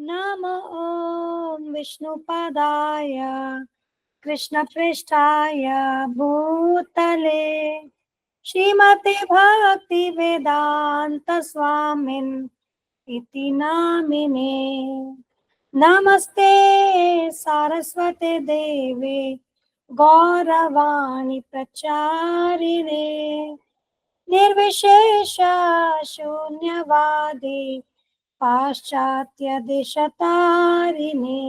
नमो ॐ विष्णुपादाय कृष्णपृष्ठाय भूतले श्रीमते भक्ति वेदांत स्वामिन् इति नामिने। नमस्ते सारस्वते देवे गौरवाणी प्रचारिणे निर्विशेष शून्यवादी पाश्चात्य देशतारिणे।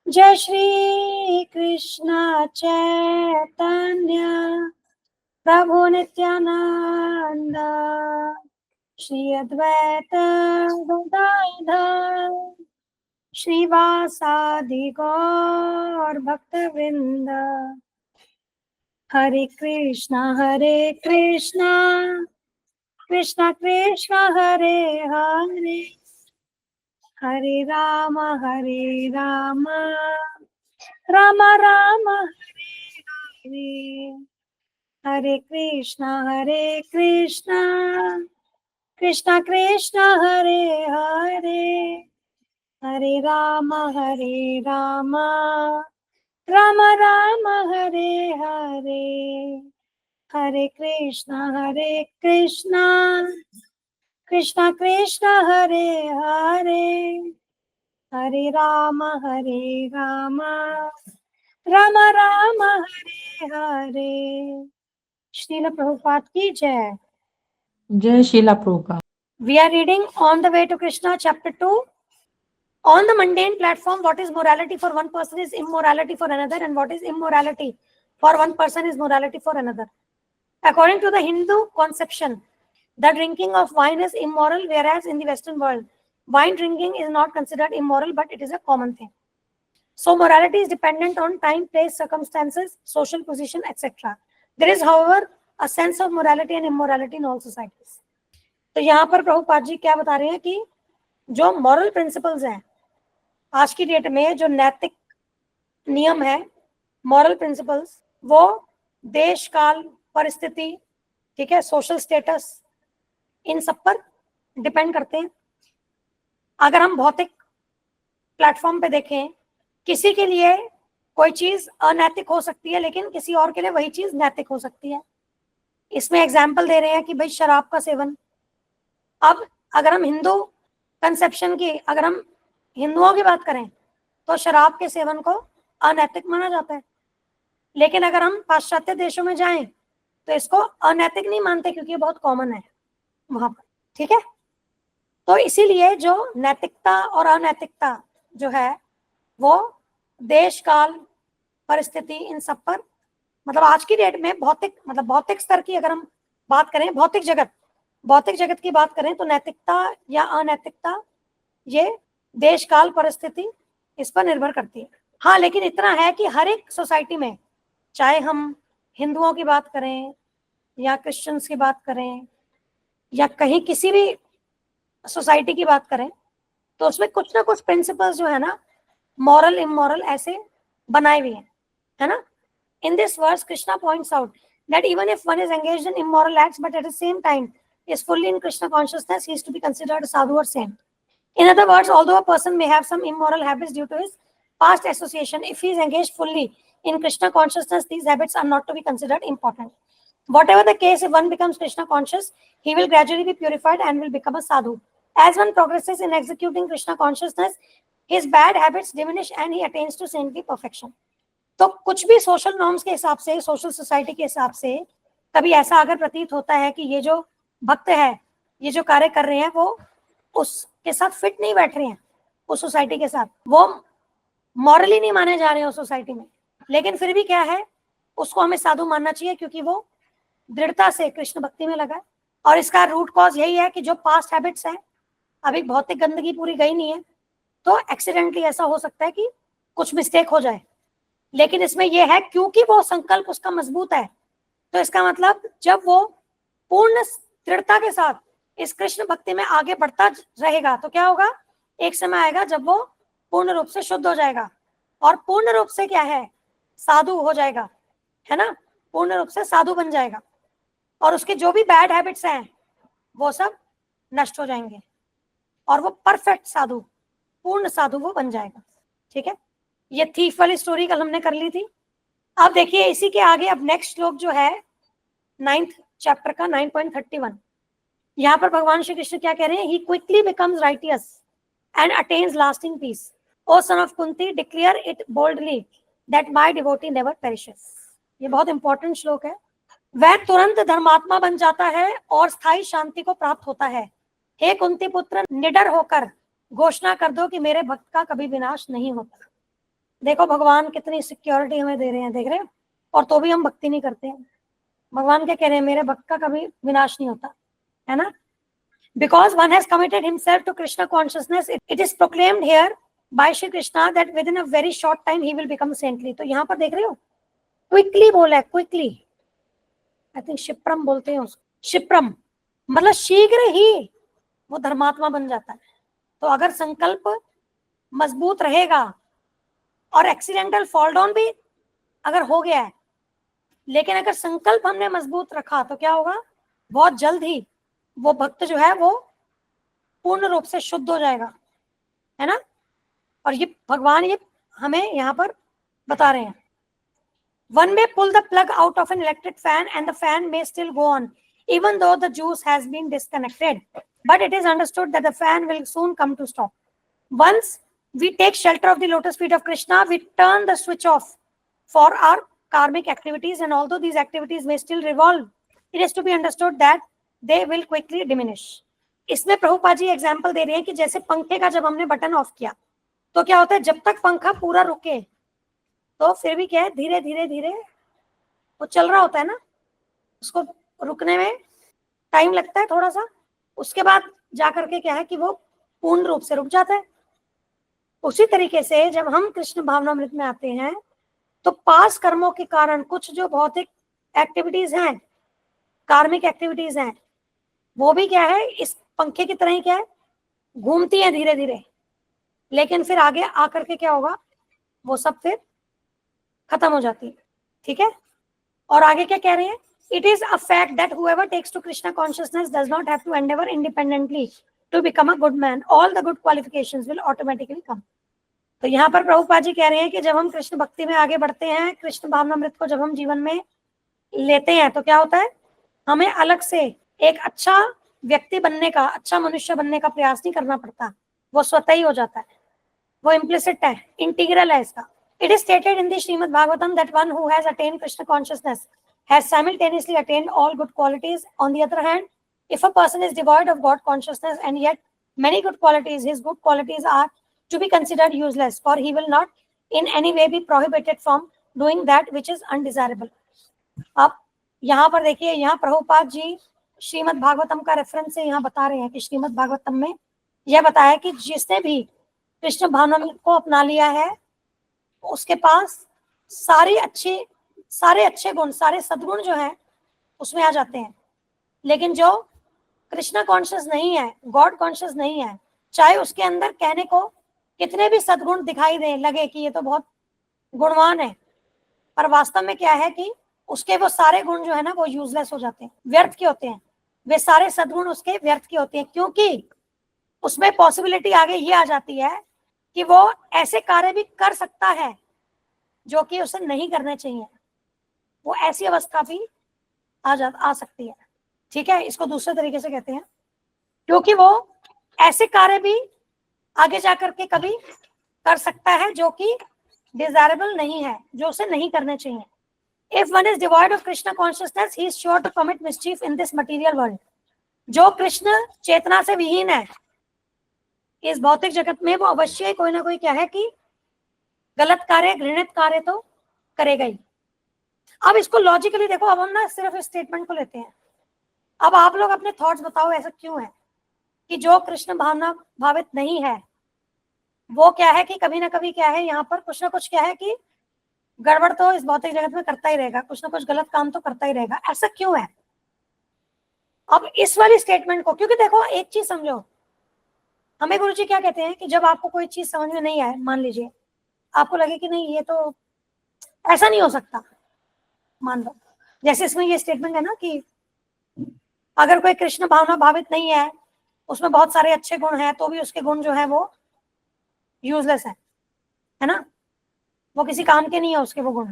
जय श्री कृष्ण चैतन्य प्रभु नित्यानंद श्री अद्वैत गदाधर श्रीवासादि गौर भक्तवृंद। हरे कृष्णा कृष्णा कृष्णा हरे हरे हरे राम राम राम हरे हरे। हरे कृष्णा कृष्णा कृष्णा हरे हरे हरे राम राम राम हरे हरे। हरे कृष्णा कृष्णा कृष्णा हरे हरे हरे राम राम राम हरे हरे। श्रील प्रभुपाद की जय। जय Sheila Prabhupada. We are reading On the Way to Krishna, Chapter 2. On the mundane platform, what is morality for one person is immorality for another, and what is immorality for one person is morality for another. According to the Hindu conception, the drinking of wine is immoral, whereas in the Western world, wine drinking is not considered immoral, but it is a common thing. So morality is dependent on time, place, circumstances, social position, etc. There is, however, a sense of morality and immorality in all societies. तो यहाँ पर प्रभुपाद जी क्या बता रहे हैं कि जो moral principles हैं आज की डेट में, जो नैतिक नियम है, मॉरल प्रिंसिपल्स, वो देश काल परिस्थिति, ठीक है, सोशल स्टेटस, इन सब पर डिपेंड करते हैं। अगर हम भौतिक प्लेटफॉर्म पे देखें, किसी के लिए कोई चीज अनैतिक हो सकती है, लेकिन किसी और के लिए वही चीज नैतिक हो सकती है। इसमें एग्जाम्पल दे रहे हैं कि भाई शराब का सेवन। अब अगर हम हिंदू कंसेप्शन की, अगर हम हिंदुओं की बात करें तो शराब के सेवन को अनैतिक माना जाता है, लेकिन अगर हम पाश्चात्य देशों में जाएं तो इसको अनैतिक नहीं मानते क्योंकि ये बहुत कॉमन है वहां पर, ठीक है। तो इसीलिए जो नैतिकता और अनैतिकता जो है वो देश काल परिस्थिति इन सब पर, मतलब आज की डेट में भौतिक स्तर की अगर हम बात करें, भौतिक जगत की बात करें तो नैतिकता या अनैतिकता ये देश काल परिस्थिति इस पर निर्भर करती है। हाँ, लेकिन इतना है कि हर एक सोसाइटी में, चाहे हम हिंदुओं की बात करें या क्रिश्चियंस की बात करें या कहीं किसी भी सोसाइटी की बात करें, तो उसमें कुछ ना कुछ प्रिंसिपल्स जो है ना, मॉरल इमोरल ऐसे बनाए हुए हैं, है ना। In this verse, Krishna points out that even if one is engaged in immoral acts, but at the same time is fully in Krishna consciousness, he is to be considered a sadhu or saint. In other words, although a person may have some immoral habits due to his past association, if he is engaged fully in Krishna consciousness, these habits are not to be considered important. Whatever the case, if one becomes Krishna conscious, he will gradually be purified and will become a sadhu. As one progresses in executing Krishna consciousness, his bad habits diminish and he attains to saintly perfection. तो कुछ भी social norms के हिसाब से, social society के हिसाब से कभी ऐसा अगर प्रतीत होता है कि ये जो भक्त है, ये जो कार्य कर रहे हैं, वो उसके साथ फिट नहीं बैठ रहे हैं, उस सोसाइटी के साथ, वो मॉरली नहीं माने जा रहे हैं उस सोसाइटी में, लेकिन फिर भी क्या है, उसको हमें साधु मानना चाहिए क्योंकि वो दृढ़ता से कृष्ण भक्ति में लगा है। और इसका रूट कॉज यही है कि जो पास्ट हैबिट्स है, अभी भौतिक गंदगी पूरी गई नहीं है, तो एक्सीडेंटली ऐसा हो सकता है कि कुछ मिस्टेक हो जाए, लेकिन इसमें यह है क्योंकि वो संकल्प उसका मजबूत है, तो इसका मतलब जब वो पूर्ण दृढ़ता के साथ इस कृष्ण भक्ति में आगे बढ़ता रहेगा तो क्या होगा, एक समय आएगा जब वो पूर्ण रूप से शुद्ध हो जाएगा, और पूर्ण रूप से क्या है, साधु हो जाएगा, है ना, पूर्ण रूप से साधु बन जाएगा, और उसके जो भी बैड हैबिट्स हैं वो सब नष्ट हो जाएंगे और वो परफेक्ट साधु पूर्ण साधु वो बन जाएगा। ठीक है, ये थीफ वाली स्टोरी कल हमने कर ली थी। अब देखिए इसी के आगे अब नेक्स्ट श्लोक जो है 9th चैप्टर का 9.31, यहाँ पर भगवान श्री कृष्ण क्या कह रहे हैं, he quickly becomes righteous and attains lasting peace. O son of Kunti, declare it boldly that my devotee never perishes. ये बहुत इंपॉर्टेंट श्लोक है। वह तुरंत धर्मात्मा बन जाता है और स्थायी शांति को प्राप्त होता है। हे कुंती पुत्र, निडर होकर घोषणा कर दो कि मेरे भक्त का कभी विनाश नहीं होता। देखो भगवान कितनी सिक्योरिटी हमें दे रहे हैं, देख रहे हैं, और तो भी हम भक्ति नहीं करते हैं। भगवान क्या कह रहे हैं, मेरे भक्त का कभी विनाश नहीं होता, है ना। Because one has committed himself to Krishna consciousness, it is proclaimed here by Shri Krishna that within a very short time he will become saintly. तो यहाँ पर देख रहे हो क्विकली बोला है, क्विकली, आई थिंक क्षिप्रम बोलते हैं उसको, क्षिप्रम मतलब शीघ्र ही वो धर्मात्मा बन जाता है। तो अगर संकल्प मजबूत रहेगा और एक्सीडेंटल फॉल डाउन भी अगर हो गया है, लेकिन अगर संकल्प हमने मजबूत रखा तो क्या होगा, बहुत जल्द ही वो भक्त जो है वो पूर्ण रूप से शुद्ध हो जाएगा, है ना। और ये भगवान ये हमें यहाँ पर बता रहे हैं। One may pull the plug out of an electric fan and the fan may still go on even though the juice has been disconnected, but it is understood that the fan will soon come to stop. Once we take shelter of the lotus feet of Krishna, we turn the switch off for our karmic activities, and although these activities may still revolve, it is to be understood that they will quickly diminish. इसमें Prabhupada ji example दे रहे हैं कि जैसे पंखे का जब हमने button of किया तो क्या होता है, जब तक पंखा पूरा रुके तो फिर भी क्या है, धीरे धीरे धीरे वो चल रहा होता है ना, उसको रुकने में टाइम लगता है थोड़ा सा, उसके बाद जाकर के क्या है कि वो पूर्ण रूप से रुक जाता है। उसी तरीके से जब हम कृष्ण भावनामृत में आते हैं तो पास कर्मों के कारण कुछ जो भौतिक एक्टिविटीज हैं, कार्मिक एक्टिविटीज हैं, वो भी क्या है, इस पंखे की तरह ही क्या है, घूमती है धीरे धीरे, लेकिन फिर आगे आकर के क्या होगा, वो सब फिर खत्म हो जाती है। ठीक है, और आगे क्या कह रहे हैं, it is a fact that whoever takes to Krishna consciousness does not have to endeavor independently to become a good man. All the good qualifications will automatically come. तो यहाँ पर प्रभुपाद जी कह रहे हैं कि जब हम कृष्ण भक्ति में आगे बढ़ते हैं, कृष्ण भावनामृत को जब हम जीवन में लेते हैं तो क्या होता है, हमें अलग से एक अच्छा व्यक्ति बनने का, अच्छा मनुष्य बनने का प्रयास नहीं करना पड़ता, वो स्वतः ही हो जाता है, वो इम्प्लिसिट है, इंटीग्रल है इसका। It is stated in the Srimad Bhagavatam that one who has attained Krishna consciousness has simultaneously attained all good qualities. On the other hand, if a person is devoid of God consciousness and yet many good qualities, his good qualities are to be considered useless, for he will not in any way be prohibited from doing that which is undesirable. अब यहाँ पर देखिए, यहाँ प्रभुपाद जी श्रीमद् भागवतम का reference से यहाँ बता रहे हैं कि श्रीमद् भागवतम में यह बताया कि जिसने भी कृष्ण भावनामृत को अपना लिया है उसके पास सारे अच्छे गुण, सारे सद्गुण जो हैं उसमें आ जाते हैं। लेकिन जो कृष्णा कॉन्शियस नहीं है, गॉड कॉन्शियस नहीं है, चाहे उसके अंदर कहने को कितने भी सद्गुण दिखाई दे, लगे कि ये तो बहुत गुणवान है, पर वास्तव में क्या है कि उसके वो सारे गुण जो है ना वो यूजलेस हो जाते हैं, व्यर्थ के होते हैं, वे सारे सद्गुण उसके व्यर्थ के होते हैं, क्योंकि उसमें पॉसिबिलिटी आगे ये आ जाती है कि वो ऐसे कार्य भी कर सकता है जो कि उसे नहीं करने चाहिए, वो ऐसी अवस्था भी आ सकती है। ठीक है, इसको दूसरे तरीके से कहते हैं, क्योंकि वो ऐसे कार्य भी आगे जाकर के कभी कर सकता है जो कि डिजायरेबल नहीं है, जो उसे नहीं करने चाहिए। If one is devoid of Krishna consciousness, he is sure to commit mischief in this material world. जो कृष्ण चेतना से विहीन है इस भौतिक जगत में, वो अवश्य कोई ना कोई क्या है कि गलत कार्य, घृणित कार्य तो करेगा ही। अब इसको लॉजिकली देखो, अब हम ना सिर्फ इस स्टेटमेंट को लेते हैं, अब आप लोग अपने थॉट्स बताओ, ऐसा क्यों है कि जो कृष्ण भावना भावित नहीं है वो क्या है कि कभी ना कभी क्या है, यहाँ पर कुछ ना कुछ क्या है कि गड़बड़ तो इस भौतिक जगत में करता ही रहेगा, कुछ ना कुछ गलत काम तो करता ही रहेगा, ऐसा क्यों है। अब इस वाली स्टेटमेंट को, क्योंकि देखो एक चीज समझो, हमें गुरुजी क्या कहते हैं कि जब आपको कोई चीज समझ में नहीं आए, मान लीजिए आपको लगे कि नहीं ये तो ऐसा नहीं हो सकता, मान लो जैसे इसमें ये स्टेटमेंट है ना कि अगर कोई कृष्ण भावना भावित नहीं है, उसमें बहुत सारे अच्छे गुण हैं, तो भी उसके गुण जो है वो यूजलेस है ना, वो किसी काम के नहीं है उसके वो गुण।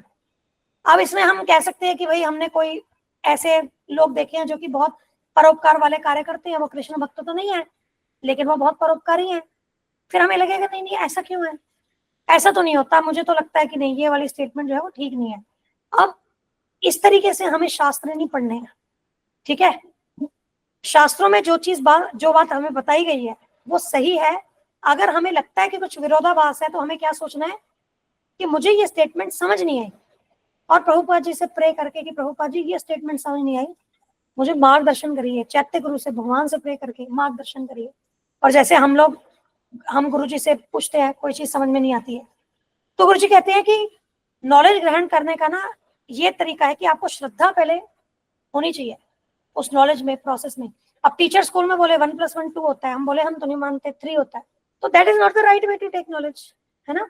अब इसमें हम कह सकते हैं कि भाई हमने कोई ऐसे लोग देखे हैं जो कि बहुत परोपकार वाले कार्य करते हैं, वो कृष्ण भक्त तो नहीं है लेकिन वो बहुत परोपकारी हैं, फिर हमें लगेगा नहीं नहीं ऐसा क्यों है, ऐसा तो नहीं होता, मुझे तो लगता है कि नहीं ये वाली स्टेटमेंट जो है वो ठीक नहीं है। अब इस तरीके से हमें शास्त्र नहीं पढ़ने हैं, ठीक है। शास्त्रों में जो बात हमें बताई गई है वो सही है। अगर हमें लगता है कि कुछ विरोधाभास है तो हमें क्या सोचना है कि मुझे ये स्टेटमेंट समझ नहीं आई, और प्रभुपाद जी से प्रे करके कि प्रभुपाद जी ये स्टेटमेंट समझ नहीं आई, मुझे मार्गदर्शन करिए, चैत्य गुरु से भगवान से प्रे करके मार्गदर्शन करिए। और जैसे हम गुरु जी से पूछते हैं कोई चीज समझ में नहीं आती है तो गुरु जी कहते हैं कि नॉलेज ग्रहण करने का ना ये तरीका है कि आपको श्रद्धा पहले होनी चाहिए उस नॉलेज में, प्रोसेस में। अब टीचर स्कूल में बोले 1+1 2 होता है, हम बोले हम तो नहीं मानते 3 होता है, तो that is not the right way to take knowledge, है ना।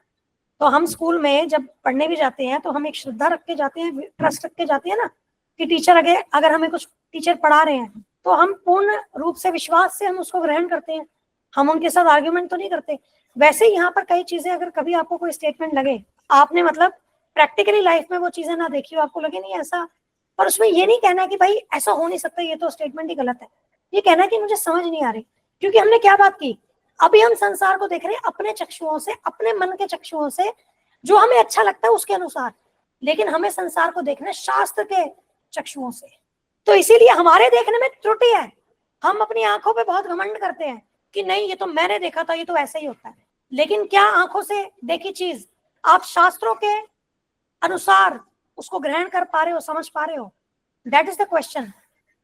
तो हम स्कूल में जब पढ़ने भी जाते हैं तो हम एक श्रद्धा रख के जाते हैं, ट्रस्ट रख के जाते हैं ना कि टीचर अगर हमें कुछ टीचर पढ़ा रहे हैं तो हम पूर्ण रूप से विश्वास से हम उसको ग्रहण करते हैं, हम उनके साथ आर्ग्यूमेंट तो नहीं करते। वैसे ही यहाँ पर कई चीजें अगर कभी आपको कोई स्टेटमेंट लगे, आपने मतलब प्रैक्टिकली लाइफ में वो चीजें ना देखी हो, आपको लगे नहीं ऐसा, और उसमें ये नहीं कहना कि भाई ऐसा हो नहीं सकता, ये तो स्टेटमेंट ही गलत है, ये कहना कि मुझे समझ नहीं आ रही। क्योंकि हमने क्या बात की, अभी हम संसार को देख रहे हैं अपने चक्षुओं से, अपने मन के चक्षुओं से, जो हमें अच्छा लगता है उसके अनुसार, लेकिन हमें संसार को देखना है शास्त्र के चक्षुओं से। तो इसीलिए हमारे देखने में त्रुटि है, हम अपनी आंखों पे बहुत घमंड करते हैं कि नहीं ये तो मैंने देखा था, ये तो ऐसा ही होता है। लेकिन क्या आंखों से देखी चीज आप शास्त्रों के अनुसार उसको ग्रहण कर पा रहे हो, समझ पा रहे हो? That is the question,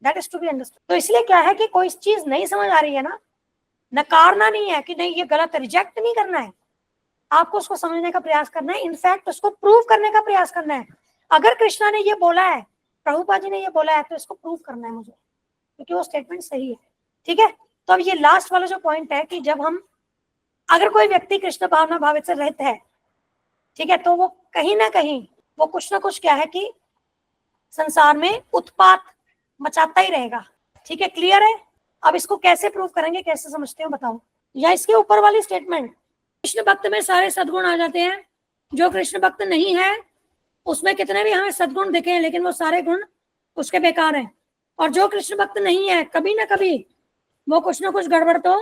that is to be understood. तो इसलिए क्या है कि कोई चीज नहीं समझ आ रही है ना, नकारना नहीं है कि नहीं ये गलत है, रिजेक्ट नहीं करना है, आपको उसको समझने का प्रयास करना है, इनफैक्ट उसको प्रूव करने का प्रयास करना है। अगर कृष्णा ने ये बोला है, प्रभुपाद जी ने ये बोला है, तो इसको प्रूव करना है मुझे, क्योंकि वो स्टेटमेंट सही है, ठीक है। तो अब ये लास्ट वाला जो पॉइंट है कि जब हम, अगर कोई व्यक्ति कृष्ण भावना भावित से रहित है, ठीक है, तो वो कहीं ना कहीं वो कुछ ना कुछ क्या है कि संसार में उत्पात मचाता ही रहेगा, ठीक है, क्लियर है। अब इसको कैसे प्रूव करेंगे, कैसे समझते हो बताओ। या इसके ऊपर वाली स्टेटमेंट, कृष्ण भक्त में सारे सद्गुण आ जाते हैं, जो कृष्ण भक्त नहीं है उसमें कितने भी हमें सद्गुण दिखे लेकिन वो सारे गुण उसके बेकार हैं। और जो कृष्ण भक्त नहीं है कभी ना कभी वो कुछ ना कुछ गड़बड़ तो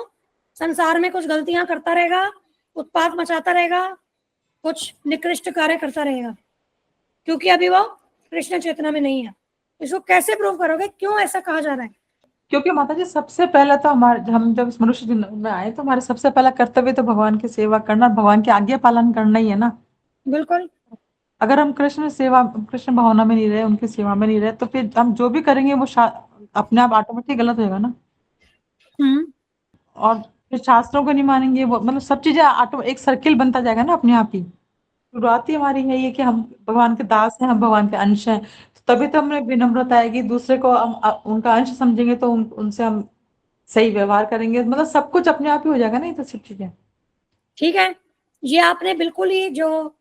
संसार में कुछ गलतियां करता रहेगा, उत्पात मचाता रहेगा, कुछ निकृष्ट कार्य करता रहेगा, क्योंकि अभी वो कृष्ण चेतना में नहीं है। इसको कैसे प्रूव करोगे, क्यों ऐसा कहा जा रहा है? क्योंकि माता जी सबसे पहले तो हम जब इस मनुष्य जन्म में आए तो हमारे सबसे पहला कर्तव्य तो भगवान की सेवा करना, भगवान की आज्ञा पालन करना ही है ना। बिल्कुल। अगर हम कृष्ण भावना में नहीं रहे, उनकी सेवा में नहीं रहे, तो फिर हम जो भी करेंगे वो अपने आप ऑटोमेटिक गलत होगा ना। और फिर शास्त्रों को नहीं मानेंगे, वो मतलब सब चीजें ऑटो एक सर्किल बनता जाएगा ना अपने आप ही। शुरुआत ही हमारी है ये कि हम भगवान के दास हैं, हम भगवान के अंश हैं, तो तभी तो हमें विनम्रता आएगी, दूसरे को हम उनका अंश समझेंगे तो उनसे हम सही व्यवहार करेंगे, मतलब सब कुछ अपने आप ही हो जाएगा ना, ये तो सब चीजें। ठीक है, ये आपने बिल्कुल ही जो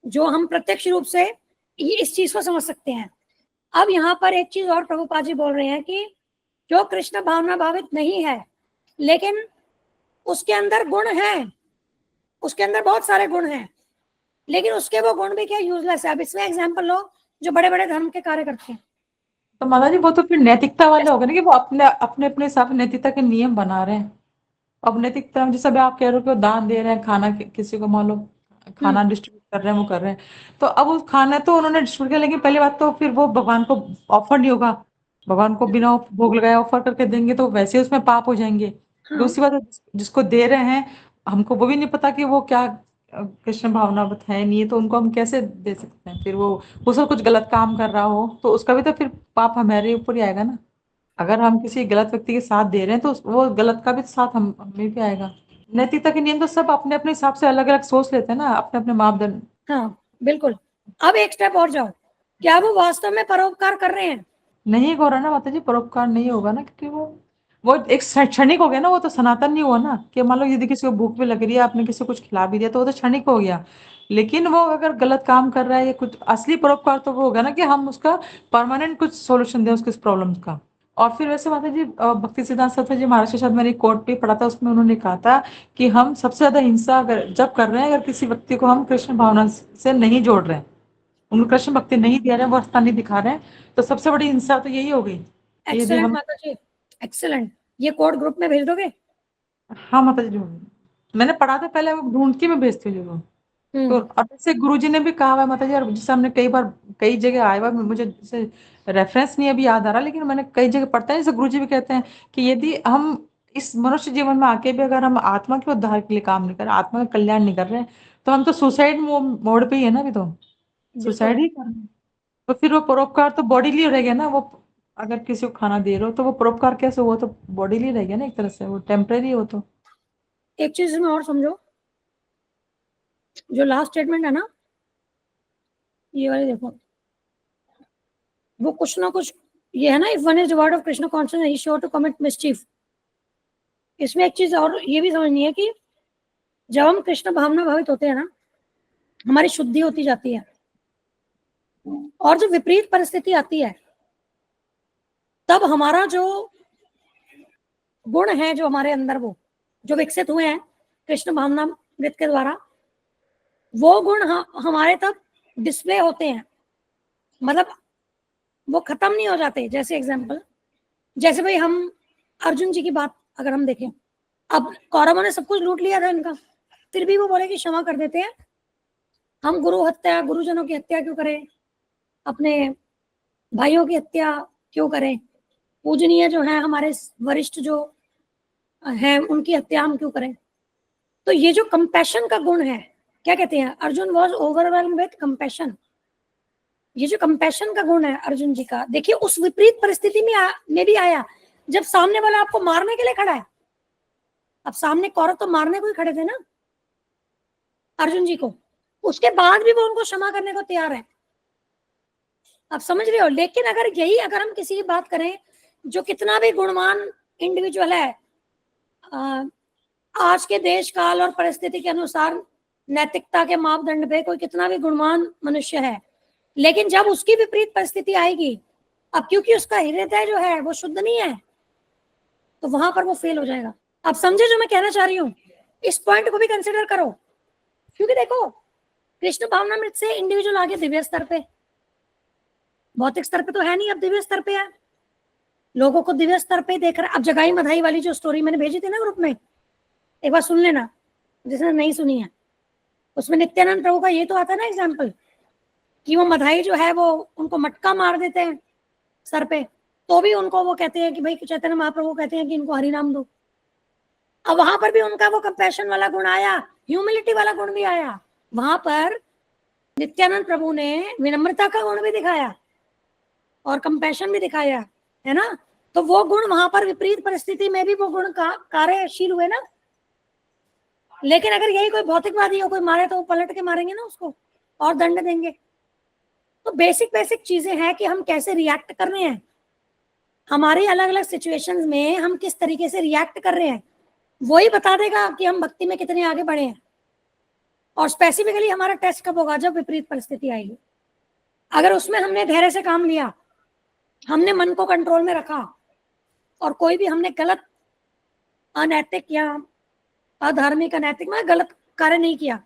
जो हम प्रत्यक्ष रूप से ये इस चीज को समझ सकते हैं। अब यहाँ पर एक चीज और प्रभुपाद जी बोल रहे हैं कि जो कृष्ण भावना भावित नहीं है लेकिन उसके अंदर गुण हैं, उसके अंदर बहुत सारे गुण हैं, लेकिन उसके वो गुण भी क्या यूजलेस है। अब इसमें एग्जांपल लो जो बड़े बड़े धर्म के कार्य करते हैं, तो माता जी वो तो फिर नैतिकता वाले हो गए ना, कि वो अपने अपने अपने हिसाब से नैतिकता के नियम बना रहे हैं। अब नैतिकता में जैसे अभी आप कह रहे हो कि वो दान दे रहे हैं, खाना किसी को मान लो खाना डिस्ट्रीब्यूट कर रहे हैं, वो कर रहे हैं, तो अब वो खाना तो उन्होंने डिस्ट्रीब्यूट किया, लेकिन पहली बात तो फिर वो भगवान को ऑफर नहीं होगा, भगवान को बिना भोग लगाए ऑफर करके देंगे तो वैसे उसमें पाप हो जाएंगे। हाँ दूसरी बात है, जिसको दे रहे हैं हमको वो भी नहीं पता कि वो क्या कृष्ण भावनावत है नहीं है, तो उनको हम कैसे दे सकते हैं। फिर वो सब कुछ गलत काम कर रहा हो तो उसका भी तो फिर पाप हमारे ऊपर ही आएगा ना। अगर हम किसी गलत व्यक्ति के साथ दे रहे हैं तो वो गलत का भी साथ हमें भी आएगा। नैतिकता के नियम तो सब अपने अपने हिसाब से अलग अलग सोच लेते हैं ना, अपने अपने मापदंड। हाँ बिल्कुल। अब एक स्टेप और जाओ, क्या वो वास्तव में परोपकार कर रहे हैं? नहीं हो रहा ना माता जी, परोपकार नहीं होगा ना, क्योंकि वो एक क्षणिक हो गया ना, वो तो सनातन नहीं हुआ ना। कि मान लो यदि किसी को भूख भी लग रही है, आपने किसी को कुछ खिला भी दिया तो वो तो क्षणिक हो गया, लेकिन वो अगर गलत काम कर रहा है या कुछ असली परोपकार तो वो होगा ना कि हम उसका परमानेंट कुछ सोल्यूशन दें उसके प्रॉब्लम का। और फिर वैसे माता जी भक्ति सिद्धांत सरस्वती जी महाराज के साथ मैंने एक कोट भी पढ़ा था, उसमें उन्होंने कहा था कि हम सबसे ज्यादा हिंसा जब कर रहे हैं अगर किसी व्यक्ति को हम कृष्ण भावना से नहीं जोड़ रहे हैं, उनको कृष्ण भक्ति नहीं दे रहे हैं, वो रास्ता नहीं दिखा रहे हैं, तो सबसे बड़ी हिंसा तो यही हो गई। यदि एक्सेलेंट हम, माता जी, एक्सेलेंट। ये कोड ग्रुप में भेज दोगे? हाँ माता जी मैंने पढ़ा था पहले, वो ढूंढ के मैं भेजती हूँ जरूर। तो और जैसे गुरुजी ने भी कहा हुआ है माता जी, और जिससे हमने कई बार कई जगह आया हुआ, मुझे जैसे रेफरेंस नहीं अभी याद आ रहा, लेकिन मैंने कई जगह पढ़ता है, जैसे गुरुजी भी कहते हैं कि यदि हम इस मनुष्य जीवन में आके भी अगर हम आत्मा के उद्धार के लिए काम नहीं कर रहे, आत्मा का कल्याण नहीं कर रहे, तो हम तो सुसाइड मोड पे ही है ना अभी तो, बिल्कुल। सुसाइड ही कर रहे हैं। तो फिर वो परोपकार तो बॉडी लिए रह गया ना, वो अगर किसी को खाना दे रहे हो तो वो परोपकार कैसे हुआ, तो बॉडी लिए रह गया ना एक तरह से, वो टेम्परेरी हो तो। एक चीज में और समझो, जो लास्ट स्टेटमेंट है ना, ये वाली देखो, वो कुछ ना कुछ ये है ना, if one is devoid of Krishna consciousness he is sure to commit mischief. इसमें एक चीज और ये भी समझनी है कि जब हम कृष्ण भावना भावित होते हैं ना, हमारी शुद्धि होती जाती है, और जब विपरीत परिस्थिति आती है तब हमारा जो गुण है, जो हमारे अंदर वो जो विकसित हुए हैं कृष्ण भावना मृत के द्वारा, वो गुण हमारे तब डिस्प्ले होते हैं, मतलब वो खत्म नहीं हो जाते। जैसे एग्जांपल, जैसे भाई हम अर्जुन जी की बात अगर हम देखें, अब कौरवों ने सब कुछ लूट लिया था इनका, फिर भी वो बोले कि क्षमा कर देते हैं, हम गुरुजनों की हत्या क्यों करें, अपने भाइयों की हत्या क्यों करें, पूजनीय जो है हमारे वरिष्ठ जो हैं उनकी हत्या हम क्यों करें। तो ये जो कंपैशन का गुण है, क्या कहते हैं, Arjun was overwhelmed with compassion. ये जो कंपैशन का गुण है अर्जुन जी का, देखिए उस विपरीत परिस्थिति में भी आया जब सामने वाला आपको मारने के लिए खड़ा है। अब सामने कौरव तो मारने को ही खड़े थे ना अर्जुन जी को, उसके बाद भी वो उनको क्षमा करने को तैयार है। आप समझ रहे हो। लेकिन अगर हम किसी की बात करें जो कितना भी गुणवान इंडिविजुअल है, आज के देश काल और परिस्थिति के अनुसार नैतिकता के मापदंड पे कोई कितना भी गुणवान मनुष्य है, लेकिन जब उसकी विपरीत परिस्थिति आएगी, अब क्योंकि उसका हृदय जो है वो शुद्ध नहीं है, तो वहां पर वो फेल हो जाएगा। आप समझे जो मैं कहना चाह रही हूँ, इस पॉइंट को भी कंसिडर करो। क्योंकि देखो, कृष्ण भावनामृत से इंडिविजुअल आगे दिव्य स्तर पे, भौतिक स्तर पे तो है नहीं, अब दिव्य स्तर पे है, लोगों को दिव्य स्तर पे देख रहा है। अब जगाई मधाई वाली जो स्टोरी मैंने भेजी थी ना ग्रुप में, एक बार सुन लेना जिसने नहीं सुनी है। उसमें नित्यानंद प्रभु का ये तो आता है ना एग्जाम्पल, कि वो मधाई जो है वो उनको मटका मार देते हैं सर पे, तो भी उनको वो कहते हैं कि भाई चैतन्य महाप्रभु कहते हैं कि इनको हरि नाम दो। अब वहां पर भी उनका वो कंपैशन वाला गुण आया, ह्यूमिलिटी वाला गुण भी आया। वहां पर नित्यानंद प्रभु ने विनम्रता का गुण भी दिखाया और कंपैशन भी दिखाया, है ना। तो वो गुण वहां पर विपरीत परिस्थिति में भी वो गुण कार्यशील हुए ना। लेकिन अगर यही कोई भौतिकवादी हो, कोई मारे तो वो पलट के मारेंगे ना उसको और दंड देंगे। तो बेसिक चीजें हैं कि हम कैसे रिएक्ट कर रहे हैं, हमारी अलग अलग सिचुएशंस में हम किस तरीके से रिएक्ट कर रहे हैं, वही बता देगा कि हम भक्ति में कितने आगे बढ़े हैं। और स्पेसिफिकली हमारा टेस्ट कब होगा, जब विपरीत परिस्थिति आएगी। अगर उसमें हमने धैर्य से काम लिया, हमने मन को कंट्रोल में रखा, और कोई भी हमने गलत अनैतिक या अधार्मिक, अनैतिक में गलत कार्य नहीं किया,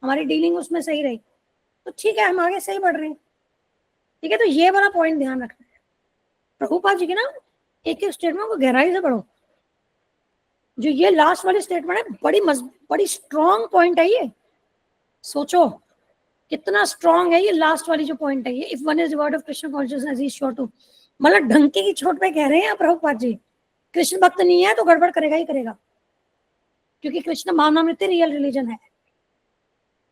हमारी डीलिंग उसमें सही रही, तो ठीक है, हम आगे सही बढ़ रहे हैं। ठीक है, तो ये वाला पॉइंट ध्यान रखना है। प्रभुपाद जी की ना एक एक स्टेटमेंट को गहराई से पढ़ो। जो ये लास्ट वाली स्टेटमेंट है, बड़ी स्ट्रॉन्ग पॉइंट है ये। सोचो कितना स्ट्रॉन्ग है ये लास्ट वाली जो पॉइंट है ये, if one is devoid of Krishna consciousness he is sure to, मतलब ढंके की चोट पे कह रहे हैं प्रभुपाद जी। कृष्ण भक्त नहीं है तो गड़बड़ करेगा ही करेगा, क्योंकि कृष्ण भावनामृत रियल रिलीजन है।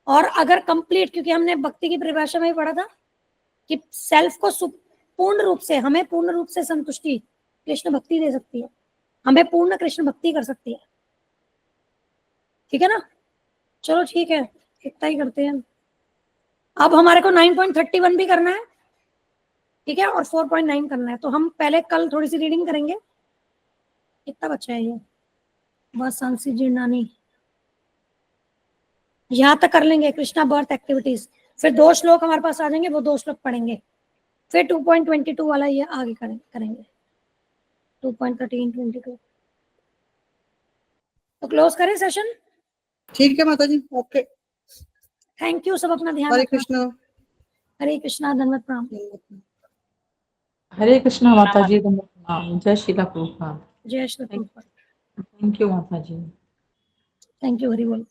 और अगर कंप्लीट, क्योंकि हमने भक्ति की परिभाषा में ही पढ़ा था कि सेल्फ को पूर्ण रूप से, हमें पूर्ण रूप से संतुष्टि कृष्ण भक्ति दे सकती है, हमें पूर्ण कृष्ण भक्ति कर सकती है। ठीक है ना, चलो ठीक है, इतना ही करते हैं। अब हमारे को 9.31 भी करना है, ठीक है, और 4.9 करना है। तो हम पहले कल थोड़ी सी रीडिंग करेंगे। कितना बच्चा है ये, बस सांसी जीर्णानी, यहाँ तक कर लेंगे कृष्णा बर्थ एक्टिविटीज। फिर 2 श्लोक हमारे पास आ जाएंगे, वो 2 श्लोक पढ़ेंगे, फिर 2.22 वाला ये आगे करेंगे। 2.1322। तो क्लोज करें सेशन। ठीक है माता जी, ओके। थैंक यू, सब अपना ध्यान हरे रखना। कृष्णा। हरे कृष्णा, धन्यवाद, प्रणाम। हरे कृष्णा माता जी, धन्यवाद प्रणाम। जय श्री प्रभुपाद। जय श्री प्रभुपाद। थैंक यू माता जी। थैंक यू, हरि बोल।